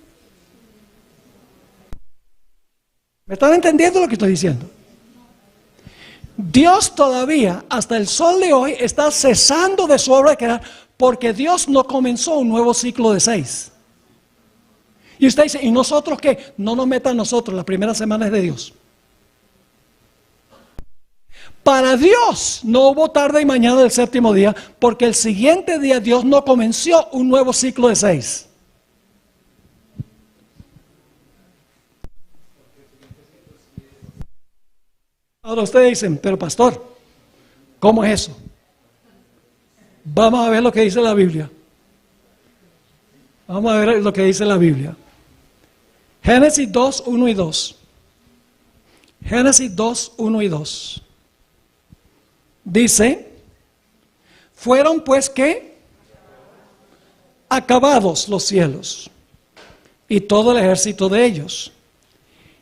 ¿Me están entendiendo lo que estoy diciendo? Dios todavía, hasta el sol de hoy, está cesando de su obra de crear, porque Dios no comenzó un nuevo ciclo de 6. Y usted dice, ¿y nosotros qué? No nos metan nosotros, las primeras semanas de Dios. Para Dios no hubo tarde y mañana del séptimo día, porque el siguiente día Dios no comenzó un nuevo ciclo de 6. Ahora ustedes dicen, pero pastor, ¿cómo es eso? Vamos a ver lo que dice la Biblia. Vamos a ver lo que dice la Biblia. Génesis 2, 1 y 2. Génesis 2, 1 y 2. Dice, fueron pues que acabados los cielos y todo el ejército de ellos.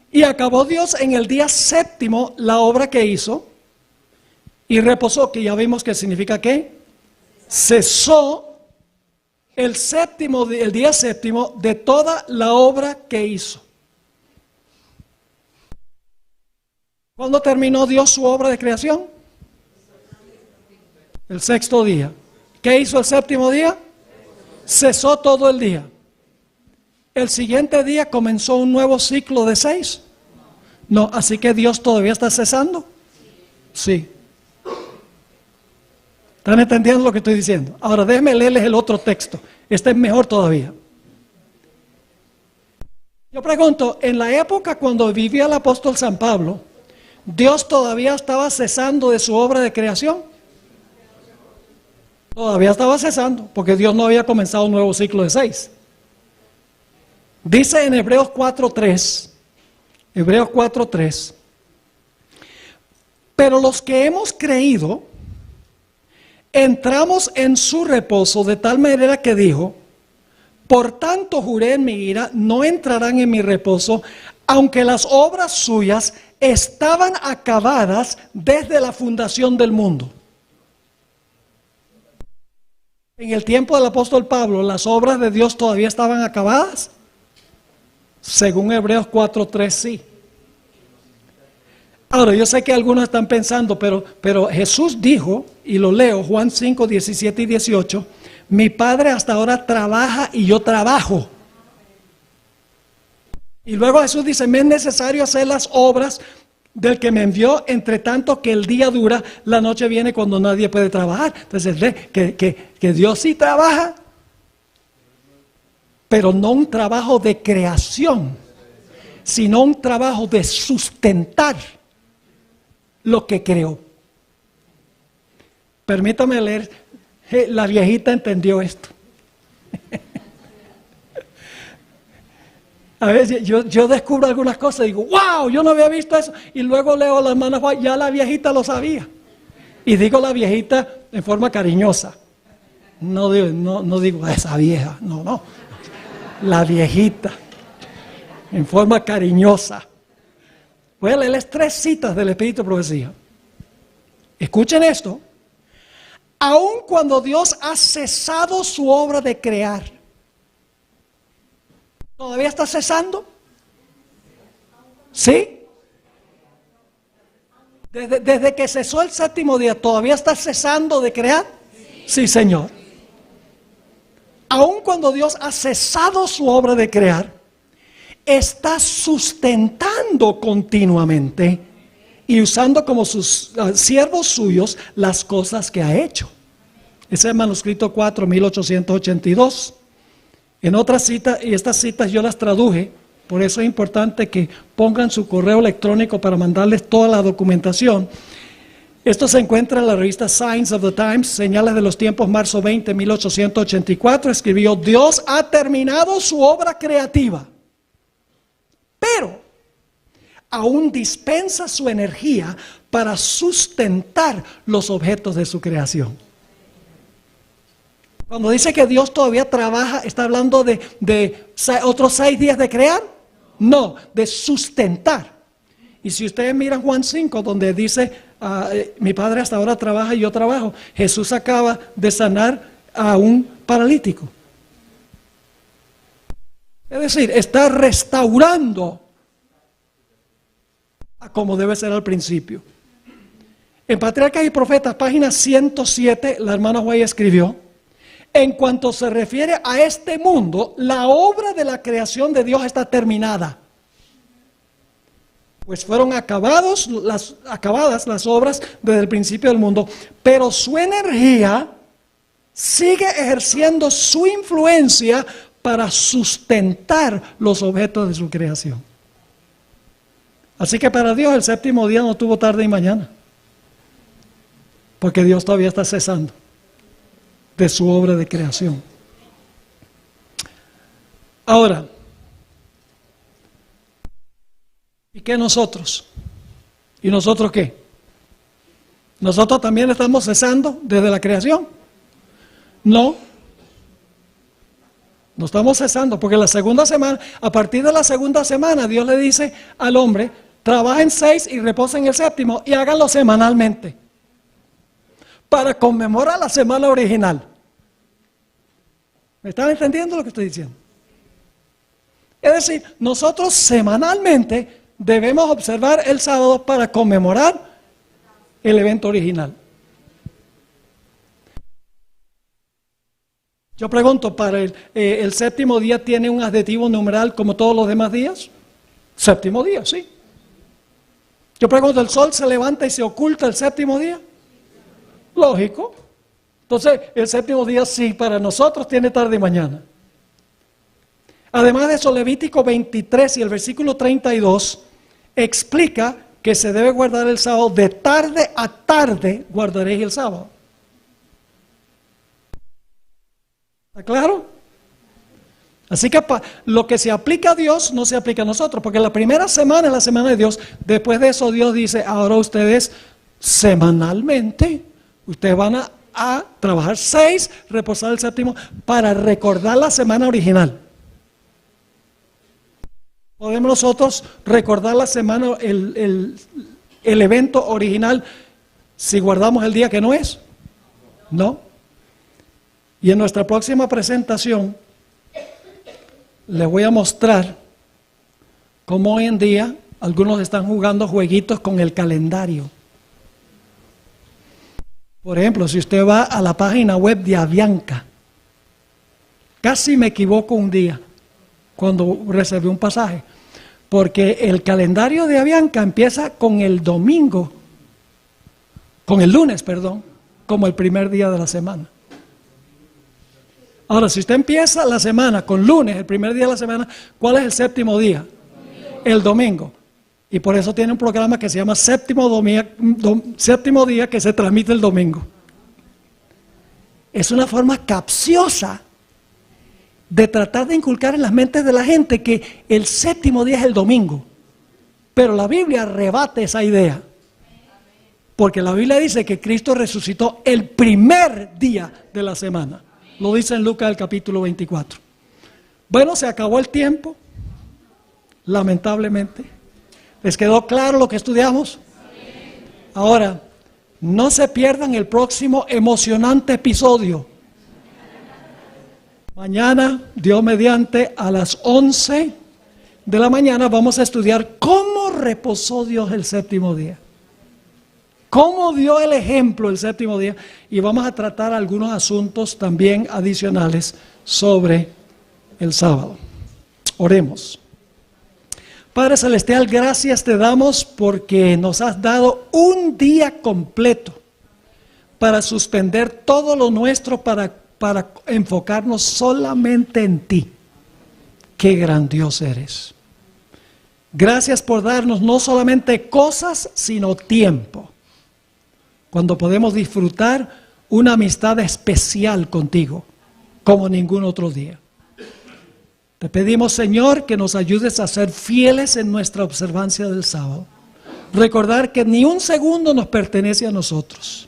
Y acabó Dios en el día séptimo la obra que hizo y reposó, que ya vimos que significa ¿qué? Cesó el día séptimo de toda la obra que hizo. ¿Cuándo terminó Dios su obra de creación? El sexto día. ¿Qué hizo el séptimo día? Cesó todo el día. ¿El siguiente día comenzó un nuevo ciclo de 6? No, así que Dios todavía está cesando. Sí. ¿Están entendiendo lo que estoy diciendo? Ahora déjenme leerles el otro texto. Este es mejor todavía. Yo pregunto, en la época cuando vivía el apóstol San Pablo, ¿Dios todavía estaba cesando de su obra de creación? Todavía estaba cesando, porque Dios no había comenzado un nuevo ciclo de 6. Dice en Hebreos 4:3, Hebreos 4:3, pero los que hemos creído, entramos en su reposo de tal manera que dijo, por tanto juré en mi ira, no entrarán en mi reposo, aunque las obras suyas estaban acabadas desde la fundación del mundo. En el tiempo del apóstol Pablo, ¿las obras de Dios todavía estaban acabadas? Según Hebreos 4:3, sí. Ahora, yo sé que algunos están pensando, pero Jesús dijo, y lo leo, Juan 5, 17 y 18, mi Padre hasta ahora trabaja y yo trabajo. Y luego Jesús dice, me es necesario hacer las obras del que me envió, entre tanto que el día dura, la noche viene cuando nadie puede trabajar. Entonces, que Dios sí trabaja, pero no un trabajo de creación, sino un trabajo de sustentar lo que creó. Permítame leer, la viejita entendió esto. A veces yo descubro algunas cosas y digo, wow, yo no había visto eso. Y luego leo las manos, ya la viejita lo sabía. Y digo la viejita en forma cariñosa. No digo esa vieja, no. La viejita, en forma cariñosa. Voy a leerles 3 citas del Espíritu de Profecía. Escuchen esto. Aun cuando Dios ha cesado su obra de crear, ¿todavía está cesando? ¿Sí? Desde que cesó el séptimo día, ¿todavía está cesando de crear? Sí, Señor. Aun cuando Dios ha cesado su obra de crear, está sustentando continuamente y usando como sus siervos suyos las cosas que ha hecho. Ese es el manuscrito 4, 1882. En otra cita, y estas citas yo las traduje, por eso es importante que pongan su correo electrónico para mandarles toda la documentación. Esto se encuentra en la revista Signs of the Times, Señales de los Tiempos, marzo 20, 1884. Escribió, Dios ha terminado su obra creativa, pero aún dispensa su energía para sustentar los objetos de su creación. Cuando dice que Dios todavía trabaja, ¿está hablando de otros 6 días de crear? No, de sustentar. Y si ustedes miran Juan 5, donde dice, mi Padre hasta ahora trabaja y yo trabajo, Jesús acaba de sanar a un paralítico. Es decir, está restaurando a como debe ser al principio. En Patriarcas y Profetas, página 107, la hermana White escribió: en cuanto se refiere a este mundo, la obra de la creación de Dios está terminada. Pues fueron acabadas las obras desde el principio del mundo, pero su energía sigue ejerciendo su influencia para sustentar los objetos de su creación. Así que para Dios el séptimo día no tuvo tarde y mañana, porque Dios todavía está cesando de su obra de creación. Ahora, ¿y qué nosotros? ¿Y nosotros qué? ¿Nosotros también estamos cesando desde la creación? No. No estamos cesando, porque la segunda semana, a partir de la segunda semana, Dios le dice al hombre: trabajen 6 y reposen el séptimo, y háganlo semanalmente, para conmemorar la semana original. ¿Me están entendiendo lo que estoy diciendo? Es decir, nosotros semanalmente debemos observar el sábado para conmemorar el evento original. Yo pregunto, ¿para el séptimo día tiene un adjetivo numeral como todos los demás días? Séptimo día, sí. Yo pregunto, ¿el sol se levanta y se oculta el séptimo día? Lógico. Entonces, el séptimo día sí, para nosotros tiene tarde y mañana. Además de eso, Levítico 23 y el versículo 32 explica que se debe guardar el sábado. De tarde a tarde guardaréis el sábado. ¿Está claro? Así que lo que se aplica a Dios no se aplica a nosotros, porque la primera semana es la semana de Dios. Después de eso Dios dice: ahora ustedes semanalmente, ustedes van a trabajar 6, reposar el séptimo, para recordar la semana original. ¿Podemos nosotros recordar la semana, el evento original, si guardamos el día que no es? No. Y en nuestra próxima presentación les voy a mostrar cómo hoy en día algunos están jugando jueguitos con el calendario. Por ejemplo, si usted va a la página web de Avianca, casi me equivoco un día cuando reservé un pasaje, porque el calendario de Avianca empieza con el domingo, con el lunes, perdón, como el primer día de la semana. Ahora, si usted empieza la semana con lunes, el primer día de la semana, ¿cuál es el séptimo día? El domingo. Y por eso tiene un programa que se llama Séptimo Día, que se transmite el domingo. Es una forma capciosa de tratar de inculcar en las mentes de la gente que el séptimo día es el domingo. Pero la Biblia rebate esa idea. Porque la Biblia dice que Cristo resucitó el primer día de la semana. Lo dice en Lucas el capítulo 24. Bueno, se acabó el tiempo, lamentablemente. ¿Les quedó claro lo que estudiamos? Ahora, no se pierdan el próximo emocionante episodio. Mañana, Dios mediante, a las 11 de la mañana vamos a estudiar cómo reposó Dios el séptimo día. Cómo dio el ejemplo el séptimo día, y vamos a tratar algunos asuntos también adicionales sobre el sábado. Oremos. Padre Celestial, gracias te damos porque nos has dado un día completo para suspender todo lo nuestro, para enfocarnos solamente en ti. Qué gran Dios eres. Gracias por darnos no solamente cosas, sino tiempo, cuando podemos disfrutar una amistad especial contigo, como ningún otro día. Te pedimos, Señor, que nos ayudes a ser fieles en nuestra observancia del sábado. Recordar que ni un segundo nos pertenece a nosotros.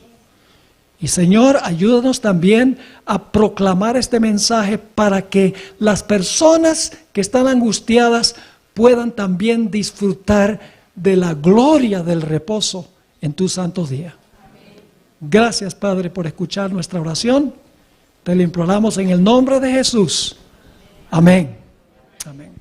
Y, Señor, ayúdanos también a proclamar este mensaje para que las personas que están angustiadas puedan también disfrutar de la gloria del reposo en tus santos días. Gracias, Padre, por escuchar nuestra oración. Te lo imploramos en el nombre de Jesús. Amén. Amén.